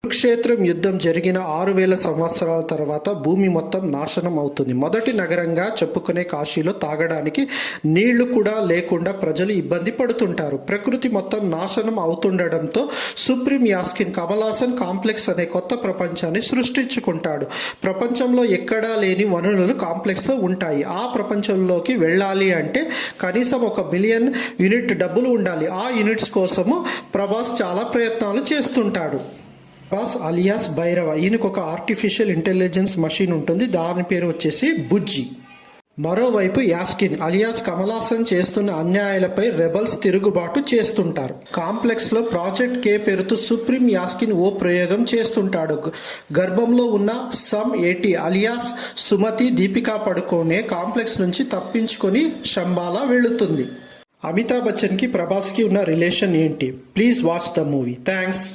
కురుక్షేత్రం యుద్ధం జరిగిన 6000 సంవత్సరాల తర్వాత భూమి మొత్తం నాశనం అవుతుంది. మొదటి నగరంగా చెప్పుకునే కాశీలో తాగడానికి నీళ్లు కూడా లేకుండా ప్రజలు ఇబ్బంది పడుతుంటారు. ప్రకృతి మొత్తం నాశనం అవుతుండడంతో సుప్రీం యాస్కిన్ కమలాసన్ కాంప్లెక్స్ అనే కొత్త ప్రపంచాన్ని సృష్టించుకుంటాడు. ప్రపంచంలో ఎక్కడా లేని వనరులు కాంప్లెక్స్లో ఉంటాయి. ఆ ప్రపంచంలోకి వెళ్ళాలి అంటే కనీసం 1 బిలియన్ యూనిట్ డబ్బులు ఉండాలి. ఆ యూనిట్స్ కోసము ప్రభాస్ చాలా ప్రయత్నాలు చేస్తుంటాడు. ప్రభాస్ అలియాస్ భైరవ, ఈయనకు ఒక ఆర్టిఫిషియల్ ఇంటెలిజెన్స్ మషిన్ ఉంటుంది. దాని పేరు వచ్చేసి బుజ్జి. మరోవైపు యాస్కిన్ అలియాస్ కమలాసన్ చేస్తున్న అన్యాయాలపై రెబల్స్ తిరుగుబాటు చేస్తుంటారు. కాంప్లెక్స్ లో ప్రాజెక్ట్ కే పేరుతో సుప్రీం యాస్కిన్ ఓ ప్రయోగం చేస్తుంటాడు. గర్భంలో ఉన్న సమ్ 80 అలియాస్ సుమతి దీపికా పడుకోనే కాంప్లెక్స్ నుంచి తప్పించుకొని శంబాలా వెళుతుంది. అమితాబ్ బచ్చన్ కి ప్రభాస్ కి ఉన్న రిలేషన్ ఏంటి? Please watch the movie. Thanks.